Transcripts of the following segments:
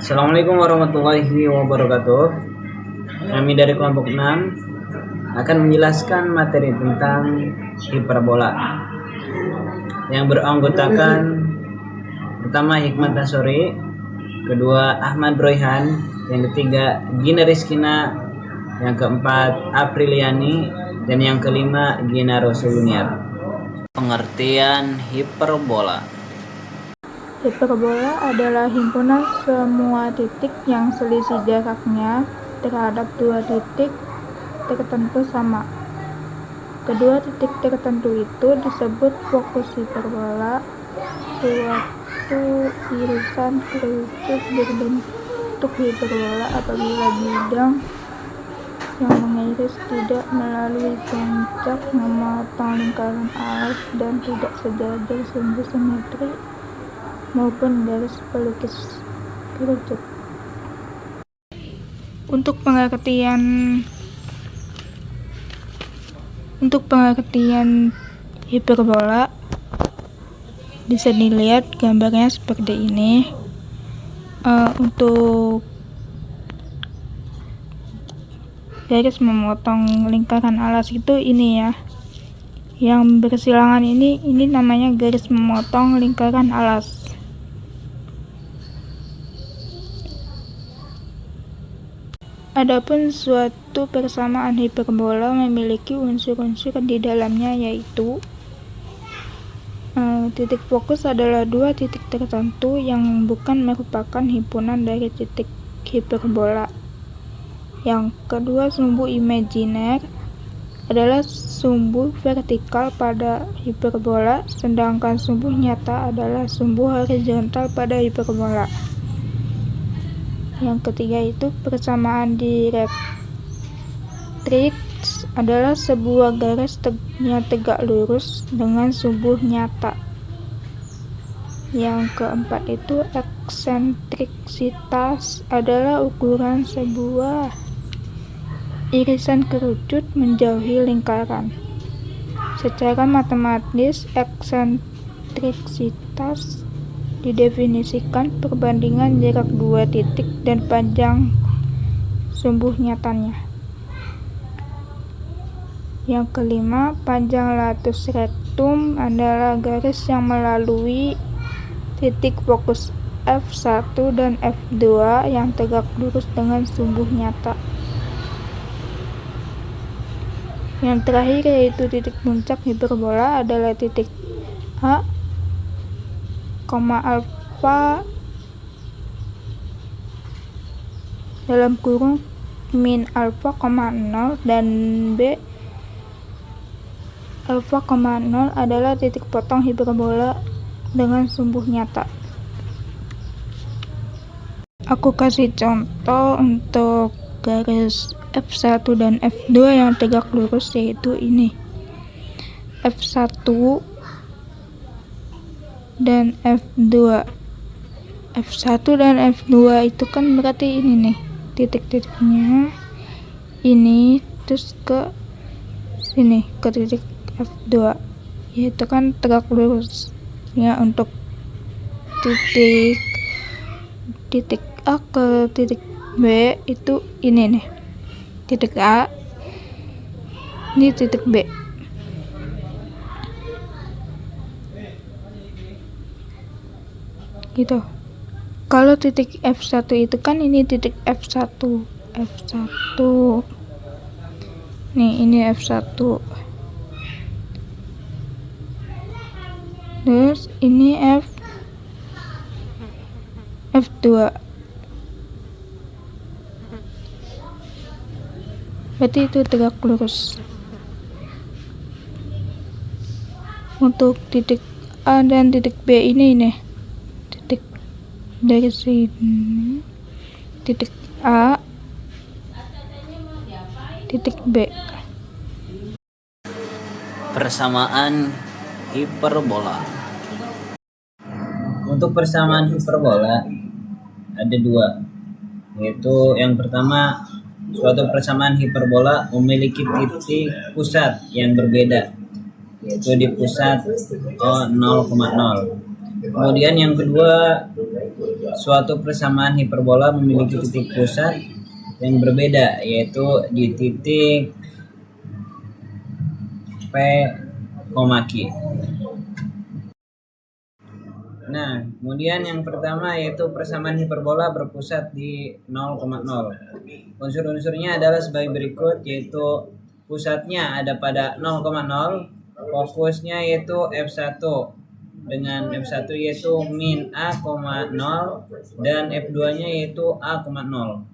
Assalamualaikum warahmatillahi wabarakatuh. Kami dari kelompok 6 akan menjelaskan materi tentang hiperbola yang beranggotakan pertama Hikmat Tasori, kedua Ahmad Royhan, yang ketiga Gina Rizkina, yang keempat Apriliani, dan yang kelima Gina Rosuniar. Pengertian hiperbola. Hiperbola adalah himpunan semua titik yang selisih jaraknya terhadap dua titik tertentu sama. Kedua titik tertentu itu disebut fokus hiperbola. Suatu irisan kerucut berbentuk hiperbola apabila bidang yang mengiris tidak melalui puncak memotong lingkaran alas dan tidak sejajar sumbu simetri maupun garis pelukis kerucut. Untuk pengertian hiperbola bisa dilihat gambarnya seperti ini. Untuk garis memotong lingkaran alas itu ini ya, yang bersilangan ini namanya garis memotong lingkaran alas. Adapun suatu persamaan hiperbola memiliki unsur-unsur di dalamnya, yaitu titik fokus adalah dua titik tertentu yang bukan merupakan himpunan dari titik hiperbola. Yang kedua, sumbu imajiner adalah sumbu vertikal pada hiperbola, sedangkan sumbu nyata adalah sumbu horizontal pada hiperbola. Yang ketiga itu persamaan direktrix adalah sebuah garis yang tegak lurus dengan sumbu nyata. Yang keempat itu eksentriksitas adalah ukuran sebuah irisan kerucut menjauhi lingkaran. Secara matematis, eksentriksitas didefinisikan perbandingan jarak dua titik dan panjang sumbu nyatanya. Yang kelima, panjang latus rectum adalah garis yang melalui titik fokus F1 dan F2 yang tegak lurus dengan sumbu nyata. Yang terakhir yaitu titik puncak hiperbola adalah titik A, alfa dalam kurung min alfa, 0 dan B alfa, 0 adalah titik potong hiperbola dengan sumbu nyata. Aku kasih contoh untuk garis F1 dan F2 yang tegak lurus, yaitu ini F1 dan F2. F1 dan F2 itu kan berarti ini nih titik-titiknya, ini terus ke sini ke titik F2, yaitu kan tegak lurus ya. Untuk titik A ke titik B itu ini nih titik A, ini titik B. Gitu. Kalau titik F1 itu kan ini titik F1. Nih, ini F1. Terus ini F2. Berarti itu tegak lurus. Untuk titik A dan titik B ini titik dari sini, titik A, titik B. Persamaan hiperbola. Untuk persamaan hiperbola ada dua, yaitu yang pertama, suatu persamaan hiperbola memiliki titik pusat yang berbeda, yaitu di pusat 0,0. Kemudian yang kedua, suatu persamaan hiperbola memiliki titik pusat yang berbeda, yaitu di titik P, Q. Nah, kemudian yang pertama yaitu persamaan hiperbola berpusat di 0,0. Unsur-unsurnya adalah sebagai berikut, yaitu pusatnya ada pada 0,0, fokusnya yaitu F1 dengan F1 yaitu min A, 0 dan F2-nya yaitu A, 0.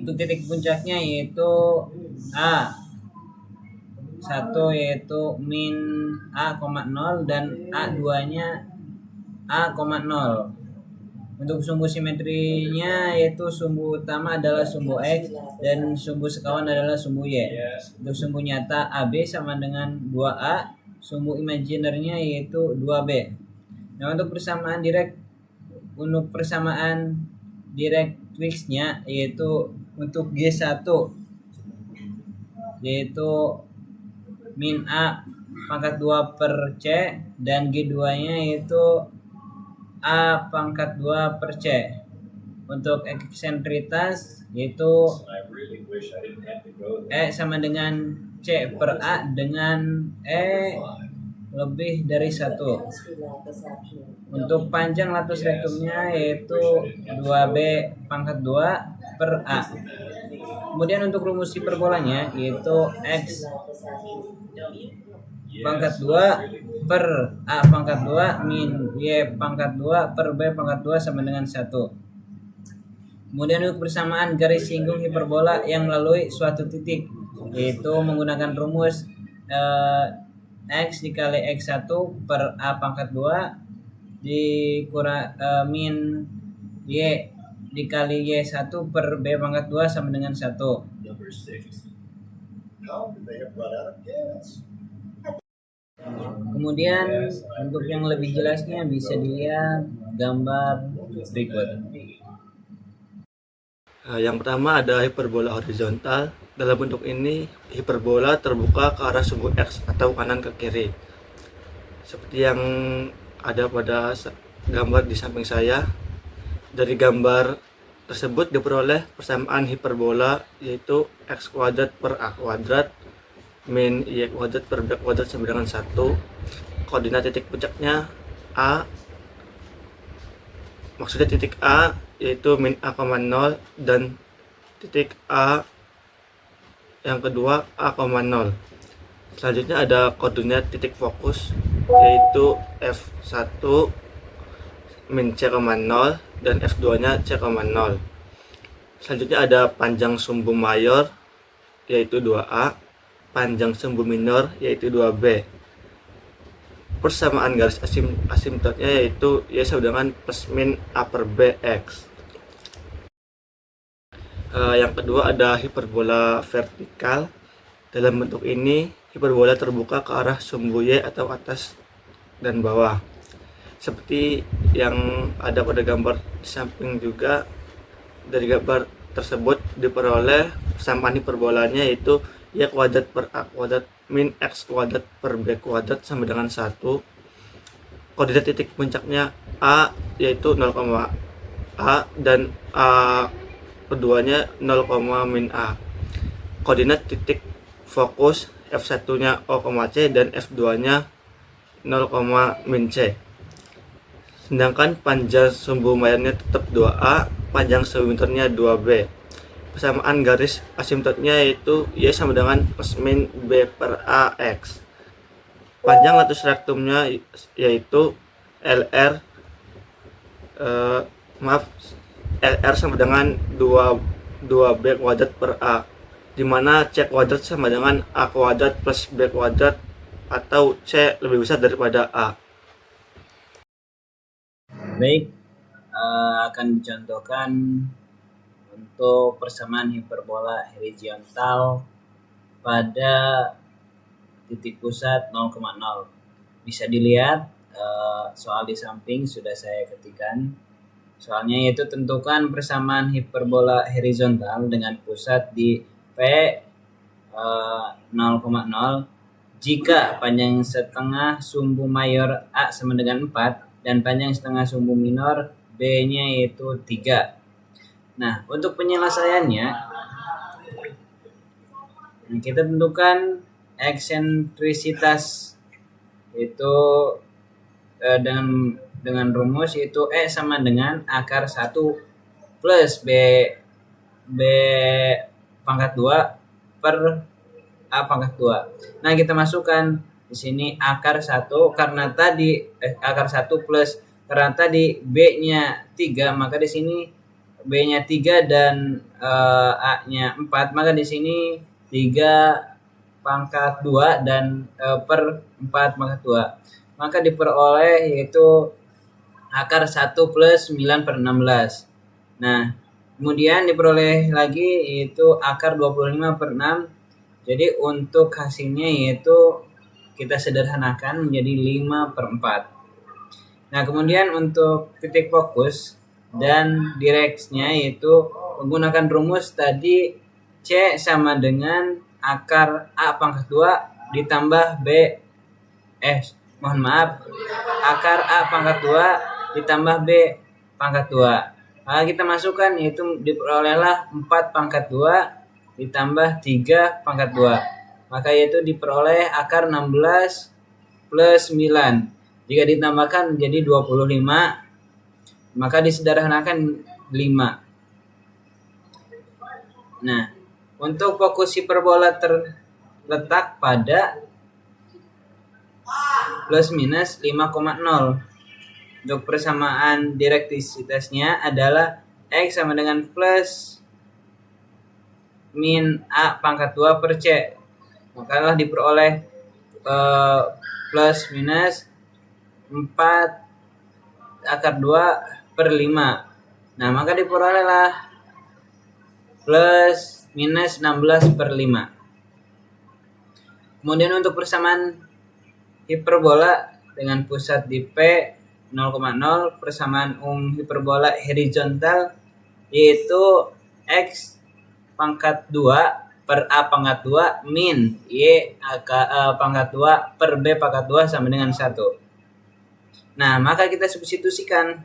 Untuk titik puncaknya yaitu A 1 yaitu min A, 0 dan A2-nya A, 0. Untuk sumbu simetrinya yaitu sumbu utama adalah sumbu X dan sumbu sekawan adalah sumbu Y. Untuk sumbu nyata AB sama dengan 2A, sumbu imaginernya yaitu 2B. Nah, untuk persamaan directrixnya yaitu untuk G1 yaitu min A pangkat 2 per C dan G2-nya yaitu A pangkat 2 per C. Untuk eksentritas yaitu E sama dengan C per A dengan E lebih dari 1. Untuk panjang latus rektumnya yaitu 2B pangkat 2 per A. Kemudian untuk rumus hiperbolanya yaitu X pangkat 2 per A pangkat 2 min Y pangkat 2 per B pangkat 2 sama dengan 1. Kemudian untuk persamaan garis singgung hiperbola yang melalui suatu titik yaitu menggunakan rumus X dikali X1 per A pangkat 2 min Y dikali Y1 per B pangkat 2 sama dengan 1. Kemudian untuk yang lebih jelasnya bisa dilihat gambar berikut. Yang pertama ada hiperbola horizontal. Dalam bentuk ini hiperbola terbuka ke arah sumbu X atau kanan ke kiri. Seperti yang ada pada gambar di samping saya. Dari gambar tersebut diperoleh persamaan hiperbola yaitu X kuadrat per A kuadrat min Y kuadrat per B kuadrat sama dengan 1. Koordinat titik puncaknya A, maksudnya titik A yaitu min A, 0 dan titik A yang kedua A, 0. Selanjutnya ada koordinat titik fokus yaitu F1 min C, 0 dan F2 nya C, 0. Selanjutnya ada panjang sumbu mayor yaitu 2A, panjang sumbu minor yaitu 2B. Persamaan garis asimptotnya yaitu Y sama dengan plus min A per B X. Yang kedua ada hiperbola vertikal. Dalam bentuk ini hiperbola terbuka ke arah sumbu Y atau atas dan bawah. Seperti yang ada pada gambar di samping juga, dari gambar tersebut diperoleh persamaan hiperbolanya yaitu Y kuadrat per A kuadrat min X kuadrat per B kuadrat sama dengan 1. Koordinat titik puncaknya A yaitu 0, A dan A keduanya 0, min A. Koordinat titik fokus F1 nya O, C dan F2 nya 0, min C. Sedangkan panjang sumbu mayornya tetap 2A, panjang sumbu minornya 2B. Persamaan garis asimptotnya yaitu Y sama dengan plus min B per A X. Panjang latus rektumnya yaitu LR sama dengan 2B kuadrat per A, di mana C kuadrat sama dengan A kuadrat plus B kuadrat atau C lebih besar daripada A. Baik, akan dicontohkan untuk persamaan hiperbola horizontal pada titik pusat 0,0. Bisa dilihat soal di samping sudah saya ketikkan. Soalnya yaitu tentukan persamaan hiperbola horizontal dengan pusat di P 0,0 jika panjang setengah sumbu mayor A sama dengan 4 dan panjang setengah sumbu minor B-nya yaitu 3. Nah, untuk penyelesaiannya kita tentukan eksentrisitas itu dengan rumus yaitu E sama dengan akar 1 plus B pangkat 2 per A pangkat 2. Nah, kita masukkan di sini akar 1 karena tadi akar 1 plus karena tadi B-nya 3, maka di sini B-nya 3 dan A-nya 4, maka di sini 3 pangkat 2 dan per 4 pangkat 2. Maka diperoleh yaitu akar 1 plus 9 per 16. Nah, kemudian diperoleh lagi yaitu akar 25 per 6. Jadi untuk hasilnya yaitu kita sederhanakan menjadi 5 per 4. Nah, kemudian untuk titik fokus dan direksnya yaitu menggunakan rumus tadi C sama dengan akar A pangkat 2 ditambah akar A pangkat 2 ditambah B pangkat 2. Maka kita masukkan yaitu diperolehlah 4 pangkat 2 ditambah 3 pangkat 2. Maka yaitu diperoleh akar 16 plus 9. Jika ditambahkan menjadi 25, maka disederhanakan 5. Nah, untuk fokus hiperbola terletak pada plus minus 5,0. Untuk persamaan direktisitasnya adalah X sama dengan plus min A pangkat 2 per C. Maka diperoleh plus minus 4 akar 2 per 5. Nah, maka diperolehlah plus minus 16 per 5. Kemudian untuk persamaan hiperbola dengan pusat di P 0,0, persamaan hiperbola horizontal yaitu X pangkat 2 per A pangkat 2 min Y pangkat 2 per B pangkat 2 sama dengan 1. Nah, maka kita substitusikan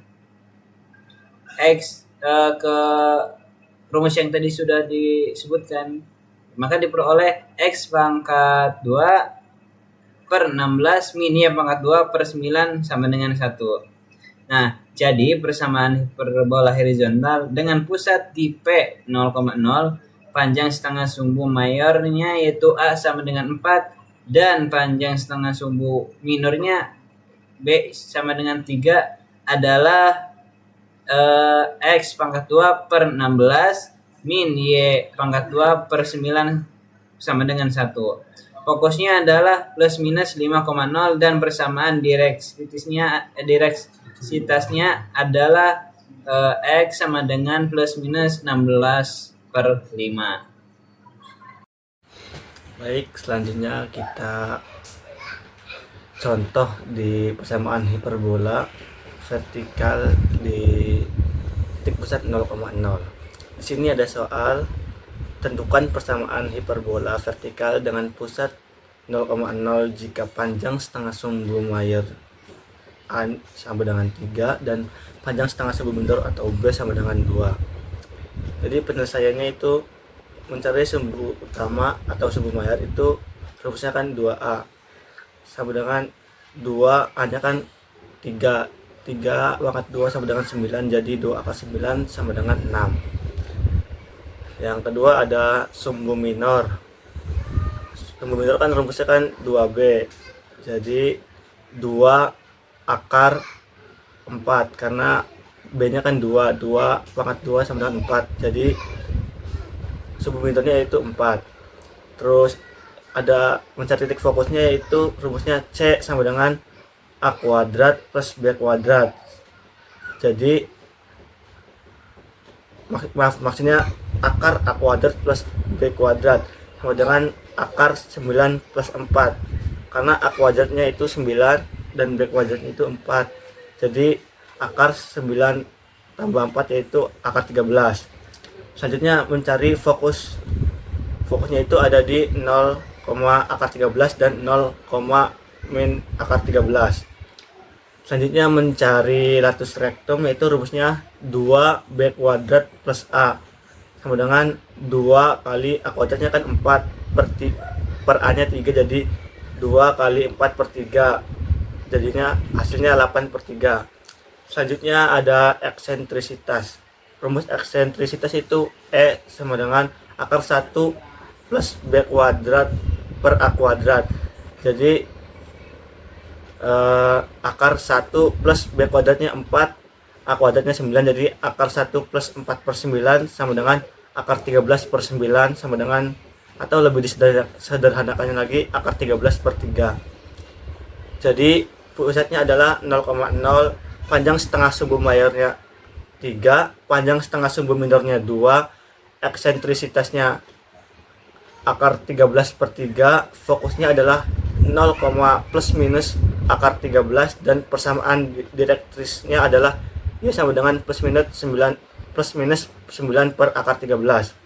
X ke rumus yang tadi sudah disebutkan. Maka diperoleh X pangkat 2 per 16 min Y pangkat 2 per 9 sama dengan 1. Nah, jadi persamaan hiperbola horizontal dengan pusat di P 0,0, panjang setengah sumbu mayornya yaitu A sama dengan 4 dan panjang setengah sumbu minornya B sama dengan 3 adalah X pangkat 2 per 16 min Y pangkat 2 per 9 sama dengan 1. Fokusnya adalah plus minus 5,0 dan persamaan direksitasnya adalah X sama dengan plus minus 16 per 5. Baik, selanjutnya kita contoh di persamaan hiperbola vertikal di titik pusat 0,0. Di sini ada soal tentukan persamaan hiperbola vertikal dengan pusat 0,0 jika panjang setengah sumbu mayor A sama dengan 3 dan panjang setengah sumbu minor atau B sama dengan 2. Jadi penyelesaiannya itu mencari sumbu utama atau sumbu mayor itu rumusnya kan 2A sama dengan 2, A nya kan 3 pangkat 2 sama dengan 9, jadi 2 akar 9 sama dengan 6. Yang kedua ada sumbu minor. Sumbu minor kan rumusnya kan 2B, jadi 2 akar 4 karena B nya kan 2 pangkat 2 sama dengan 4, jadi sumbu minornya yaitu 4. Terus ada mencari titik fokusnya yaitu rumusnya C sama dengan A kuadrat plus B kuadrat. Jadi maksudnya akar A kuadrat plus B kuadrat sama dengan akar 9 plus 4 karena A kuadratnya itu 9 dan B kuadratnya itu 4, jadi akar 9 tambah 4 yaitu akar 13. Selanjutnya mencari fokusnya itu ada di 0, akar 13 dan 0, min akar 13. Selanjutnya mencari latus rektum, yaitu rumusnya 2b kuadrat plus a sama dengan 2 kali a kuadratnya kan 4 per a nya 3, jadi 2 kali 4 per 3, jadinya hasilnya 8 per 3. Selanjutnya ada eksentrisitas. Rumus eksentrisitas itu E sama dengan akar 1 plus b kuadrat per a kuadrat. Jadi akar 1 plus b kuadratnya 4, a kuadratnya 9, jadi akar 1 plus 4 per 9 sama dengan akar 13 per 9 sama dengan, atau lebih disederhanakannya lagi, akar 13 per 3. Jadi pusatnya adalah 0,0, panjang setengah sumbu mayornya 3, panjang setengah sumbu minornya 2, eksentrisitasnya akar 13 per 3, fokusnya adalah 0, plus minus akar 13, dan persamaan direktrisnya adalah Y sama dengan plus minus 9 per akar 13.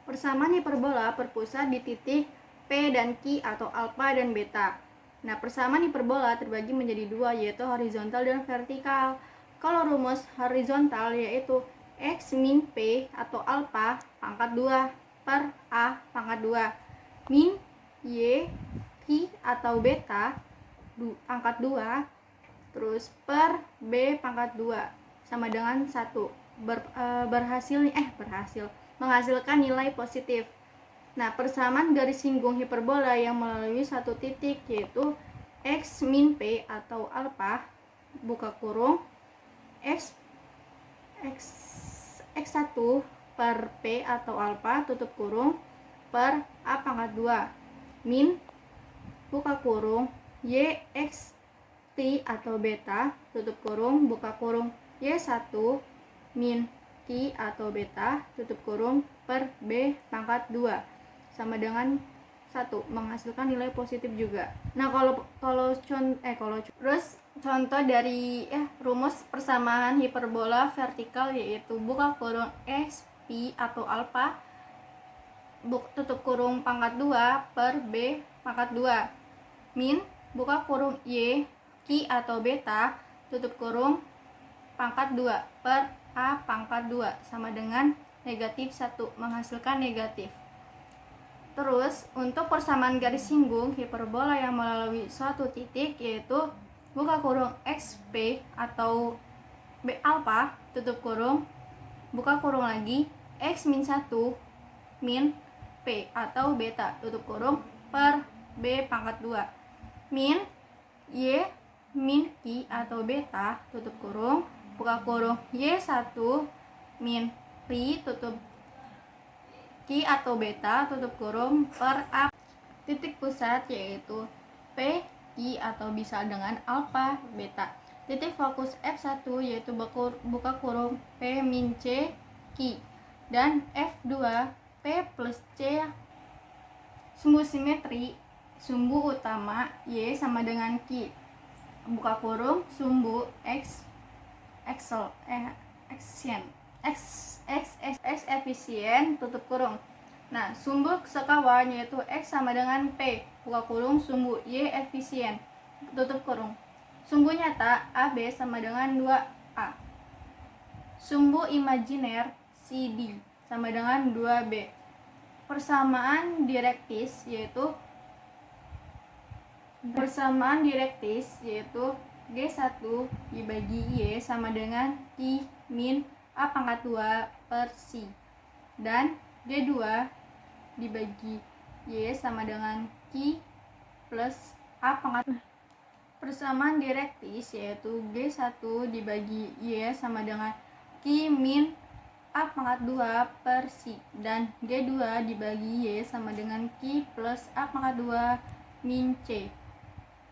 Persamaan hiperbola berpusat di titik P dan Q atau alfa dan beta. Nah, persamaan hiperbola terbagi menjadi dua, yaitu horizontal dan vertikal. Kalau rumus horizontal yaitu X min P atau alfa pangkat 2 per A pangkat 2 min Y Q atau beta pangkat 2 terus per B pangkat 2 sama dengan 1. Berhasil menghasilkan nilai positif. Nah, persamaan garis singgung hiperbola yang melalui satu titik yaitu X min P atau alfa buka kurung X1 per P atau alfa tutup kurung per A pangkat 2 min buka kurung Y X T atau beta tutup kurung buka kurung Y1 min Q atau beta tutup kurung per B pangkat 2 sama dengan 1, menghasilkan nilai positif juga. Nah, terus contoh dari rumus persamaan hiperbola vertikal yaitu buka kurung X P atau alfa tutup kurung pangkat 2 per B pangkat 2 min buka kurung Y Q atau beta tutup kurung pangkat 2 per A pangkat 2 sama dengan negatif 1, menghasilkan negatif. Terus untuk persamaan garis singgung hiperbola yang melalui suatu titik yaitu buka kurung XP atau B alfa tutup kurung buka kurung lagi X min 1 min P atau beta tutup kurung per B pangkat 2 min Y min Q atau beta tutup kurung buka kurung Y1 min P tutup Q atau beta tutup kurung per A. Titik pusat yaitu P, Q atau bisa dengan alfa, beta. Titik fokus F1 yaitu buka kurung P min C, Q. Dan F2 P plus C sumbu simetri, sumbu utama Y sama dengan Q. Buka kurung sumbu X efisien tutup kurung. Nah, sumbu sekawan yaitu X sama dengan P buka kurung sumbu Y efisien tutup kurung. Sumbu nyata AB sama dengan 2A. Sumbu imajiner CD sama dengan 2B. Persamaan direktis yaitu G1 dibagi Y sama dengan Q min A pangkat 2 per C, dan G2 dibagi Y sama dengan Q plus A pangkat 2. Persamaan direktis yaitu G1 dibagi Y sama dengan Q min A pangkat 2 per C, dan G2 dibagi Y sama dengan Q plus A pangkat 2 min C.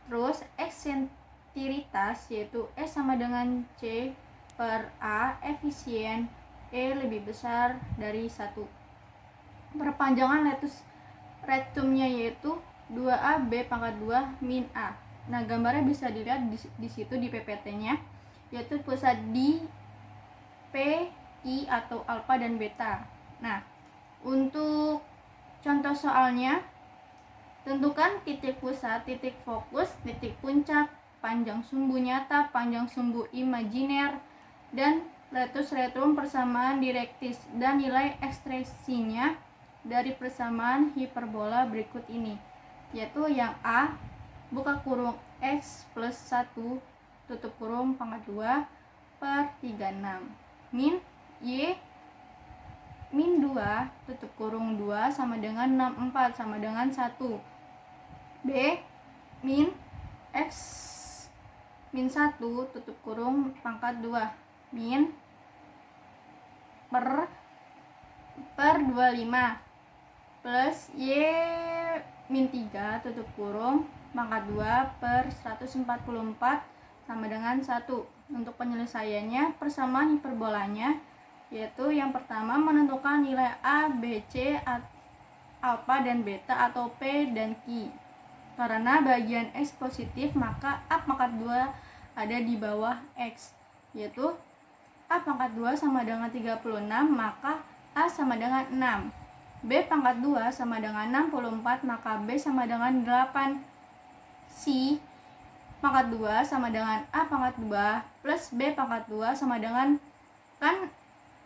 Terus eksentrisitas yaitu S sama dengan C per A efisien E lebih besar dari 1. Perpanjangan latus rektumnya yaitu 2A B pangkat 2 min A. Nah, gambarnya bisa dilihat di situ di PPT-nya, yaitu pusat di P, I atau alfa dan beta. Nah, untuk contoh soalnya Tentukan titik pusat, titik fokus, titik puncak, panjang sumbu nyata, panjang sumbu imajiner, dan letus retrum persamaan direktis dan nilai ekstresinya dari persamaan hiperbola berikut ini, yaitu yang A buka kurung X plus 1 tutup kurung pangkat 2 per 36 min Y min 2 tutup kurung 2 sama dengan 64 sama dengan 1. B min X min 1 tutup kurung pangkat 2 min per 25 plus Y min 3 tutup kurung pangkat 2 per 144 sama dengan 1. Untuk penyelesaiannya, persamaan hiperbolanya yaitu yang pertama menentukan nilai A, B, C, alfa dan beta atau P dan Q. Karena bagian X positif, maka A pangkat 2 ada di bawah X, yaitu A pangkat 2 sama dengan 36, maka A sama dengan 6. B pangkat 2 sama dengan 64, maka B sama dengan 8. C pangkat 2 sama dengan A pangkat 2 plus B pangkat 2 sama dengan, kan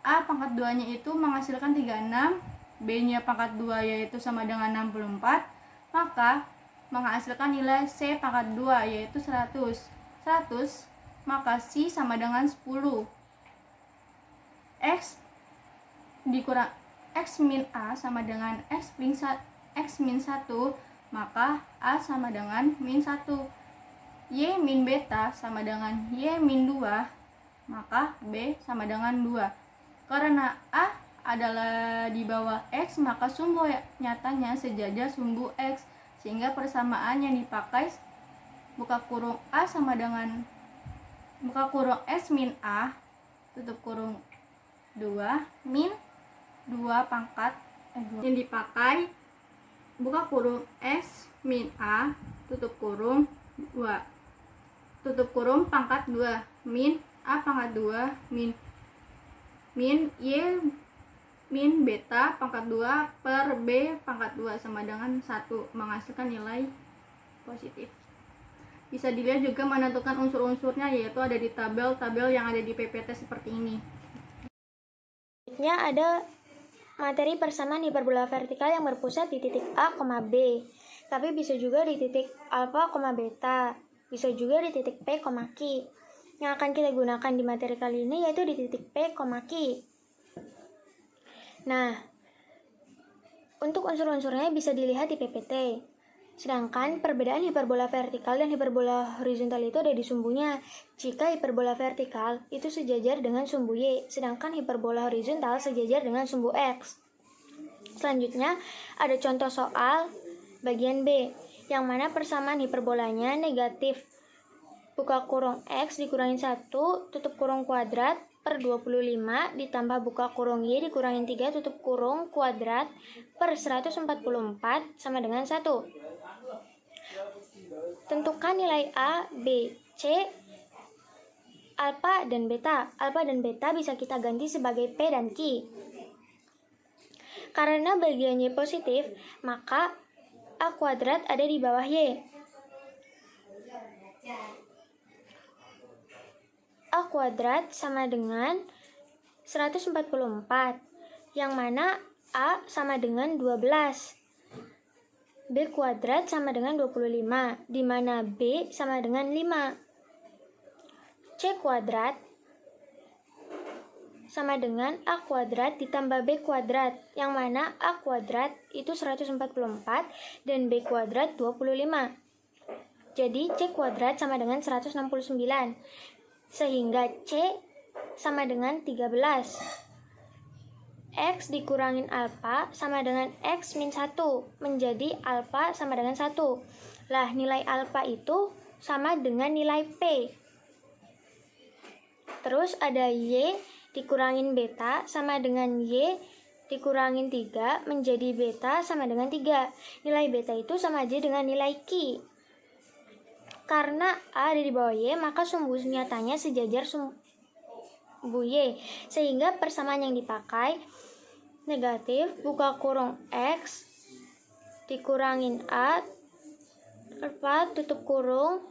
A pangkat 2 nya itu menghasilkan 36, B nya pangkat 2 yaitu sama dengan 64, maka menghasilkan nilai C pangkat 2 yaitu 100. Maka C sama dengan 10. X dikurang X min A sama dengan X min 1, maka A sama dengan min 1. Y min beta sama dengan Y min 2, maka B sama dengan 2. Karena A adalah di bawah X, maka sumbu nyatanya sejajar sumbu X, sehingga persamaan yang dipakai buka kurung A sama dengan buka kurung S min A tutup kurung 2 min 2 pangkat yang dipakai buka kurung S min A tutup kurung 2 tutup kurung pangkat 2 min A pangkat 2 min Y min beta pangkat 2 per B pangkat 2 sama dengan 1, menghasilkan nilai positif. Bisa dilihat juga menentukan unsur-unsurnya, yaitu ada di tabel-tabel yang ada di PPT seperti ini. Selanjutnya ada materi persamaan hiperbola vertikal yang berpusat di titik A, B, tapi bisa juga di titik alfa, beta, bisa juga di titik P, Q. Yang akan kita gunakan di materi kali ini yaitu di titik P, Q. Nah, untuk unsur-unsurnya bisa dilihat di PPT. Sedangkan perbedaan hiperbola vertikal dan hiperbola horizontal itu ada di sumbunya. Jika hiperbola vertikal itu sejajar dengan sumbu Y, sedangkan hiperbola horizontal sejajar dengan sumbu X. Selanjutnya, ada contoh soal bagian B, yang mana persamaan hiperbolanya negatif buka kurung X dikurangin 1 tutup kurung kuadrat per 25 ditambah buka kurung Y dikurangin 3 tutup kurung kuadrat per 144 sama dengan 1. Tentukan nilai A, B, C, alfa dan beta. Alfa dan beta bisa kita ganti sebagai P dan Q. Karena bagiannya positif, maka A kuadrat ada di bawah Y. A kuadrat sama dengan 144, yang mana A sama dengan 12. B kuadrat sama dengan 25, di mana B sama dengan 5. C kuadrat sama dengan A kuadrat ditambah B kuadrat, yang mana A kuadrat itu 144 dan B kuadrat 25. Jadi C kuadrat sama dengan 169. Sehingga C sama dengan 13. X dikurangin alfa sama dengan X min 1, menjadi alfa sama dengan 1. Lah, nilai alfa itu sama dengan nilai P. Terus ada Y dikurangin beta sama dengan Y dikurangin 3, menjadi beta sama dengan 3. Nilai beta itu sama aja dengan nilai Q. Karena A ada di bawah Y, maka sumbu nyatanya sejajar sumbu Y, sehingga persamaan yang dipakai negatif buka kurung X dikurangin A alfa tutup kurung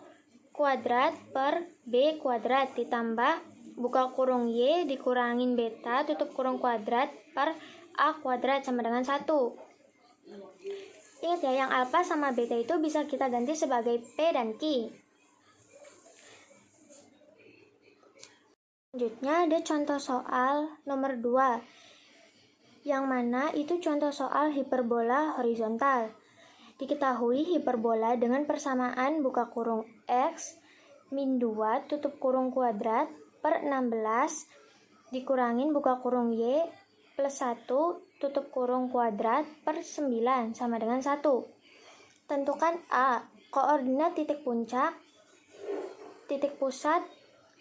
kuadrat per B kuadrat ditambah buka kurung Y dikurangin beta tutup kurung kuadrat per A kuadrat sama dengan 1. Ingat ya, yang alfa sama beta itu bisa kita ganti sebagai P dan Q. Selanjutnya ada contoh soal nomor 2, yang mana itu contoh soal hiperbola horizontal. Diketahui hiperbola dengan persamaan buka kurung X min 2 tutup kurung kuadrat per 16 dikurangin buka kurung Y plus 1 tutup kurung kuadrat per 9 sama dengan 1. Tentukan A, koordinat titik puncak, titik pusat,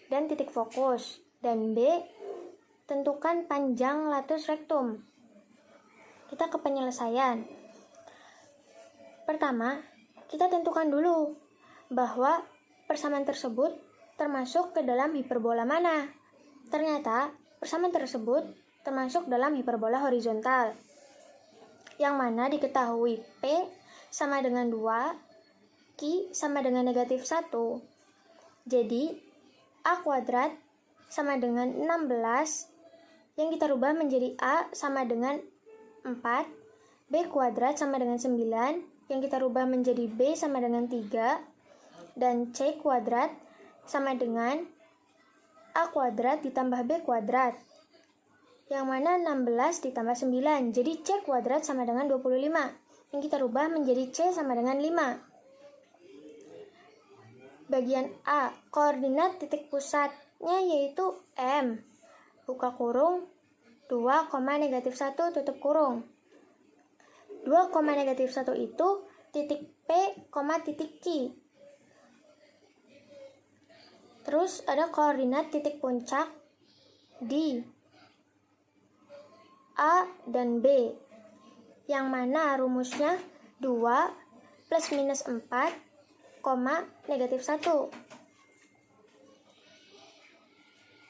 dan titik fokus. Dan B, tentukan panjang latus rektum. Kita ke penyelesaian. Pertama, kita tentukan dulu bahwa persamaan tersebut termasuk ke dalam hiperbola mana. Ternyata persamaan tersebut termasuk dalam hiperbola horizontal, yang mana diketahui P sama dengan 2, Q sama dengan negatif 1. Jadi, A kuadrat sama dengan 16, yang kita rubah menjadi A sama dengan 4, B kuadrat sama dengan 9, yang kita rubah menjadi B sama dengan 3, dan C kuadrat sama dengan A kuadrat ditambah B kuadrat, yang mana 16 ditambah 9, jadi C kuadrat sama dengan 25, yang kita rubah menjadi C sama dengan 5. Bagian A, koordinat titik pusatnya yaitu M, buka kurung, 2, negatif 1 tutup kurung. 2, negatif 1 itu titik P, titik Q. Terus ada koordinat titik puncak di A dan B, yang mana rumusnya 2 plus minus 4, negatif 1.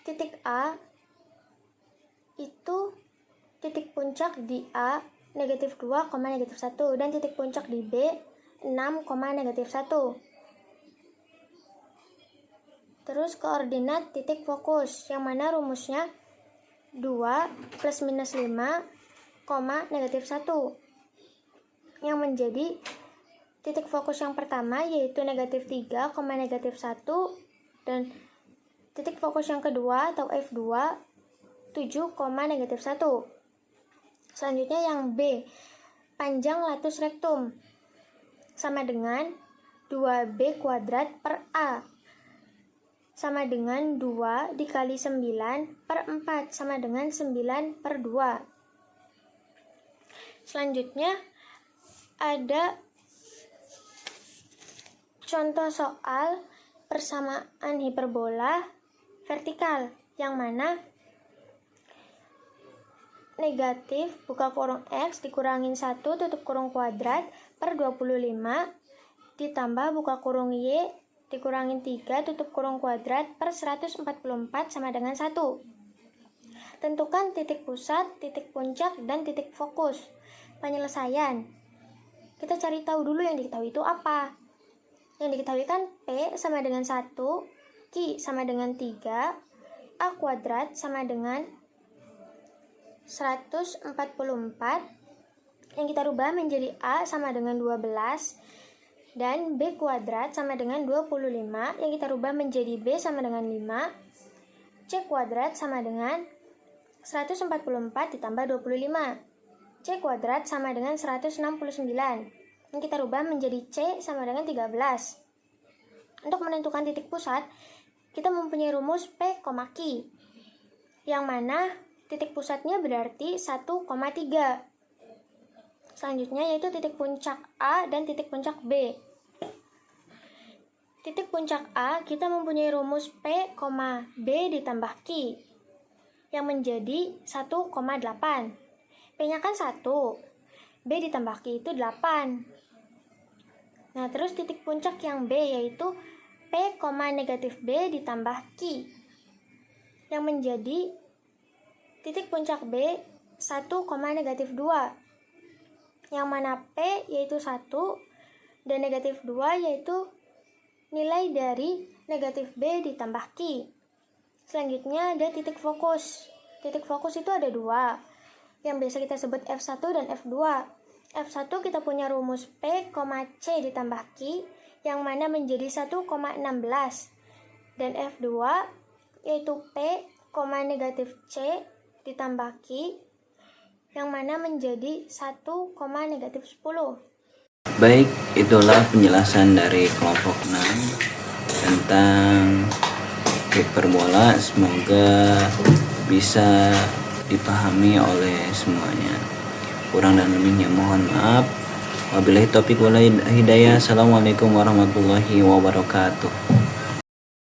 Titik A itu titik puncak di A negatif 2, negatif 1, dan titik puncak di B 6, negatif 1. Terus koordinat titik fokus, yang mana rumusnya 2 plus minus 5, negatif 1, yang menjadi titik fokus yang pertama yaitu negatif 3, negatif 1, dan titik fokus yang kedua atau F2 7, negatif 1. Selanjutnya yang B, panjang latus rektum sama dengan 2B kuadrat per A sama dengan 2 dikali 9 per 4 sama dengan 9 per 2. Selanjutnya ada contoh soal persamaan hiperbola vertikal, yang mana negatif buka kurung X dikurangin 1 tutup kurung kuadrat per 25 ditambah buka kurung Y dikurangin 3 tutup kurung kuadrat per 144 sama dengan 1. Tentukan titik pusat, titik puncak, dan titik fokus. Penyelesaian. Kita cari tahu dulu yang diketahui itu apa. Yang diketahui kan P sama dengan 1, Q sama dengan 3, A kuadrat sama dengan 144, yang kita rubah menjadi A sama dengan 12, dan B kuadrat sama dengan 25, yang kita rubah menjadi B sama dengan 5, C kuadrat sama dengan 144 ditambah 25, C kuadrat sama dengan 169, yang kita rubah menjadi C sama dengan 13. Untuk menentukan titik pusat, kita mempunyai rumus P, Q, yang mana titik pusatnya berarti 1,3. Selanjutnya yaitu titik puncak A dan titik puncak B. Titik puncak A kita mempunyai rumus P, B ditambah Q, yang menjadi 1,8. P-nya kan 1, B ditambah Q itu 8. Nah, terus titik puncak yang B yaitu P, negatif B ditambah Q, yang menjadi titik puncak B 1, negatif 2. yang mana P yaitu 1 dan negatif 2 yaitu nilai dari negatif B ditambah Q. Selanjutnya ada titik fokus. Titik fokus itu ada 2, yang biasa kita sebut F1 dan F2. F1 kita punya rumus P, C ditambah Q, yang mana menjadi 1,16. Dan F2 yaitu P, negatif C ditambah Q, yang mana menjadi 1, negatif 10. Baik, itulah penjelasan dari kelompok 6 tentang hiperbola. Semoga bisa dipahami oleh semuanya. Kurang dan lebihnya mohon maaf. Wabillahi taufiq wal hidayah. Assalamualaikum warahmatullahi wabarakatuh.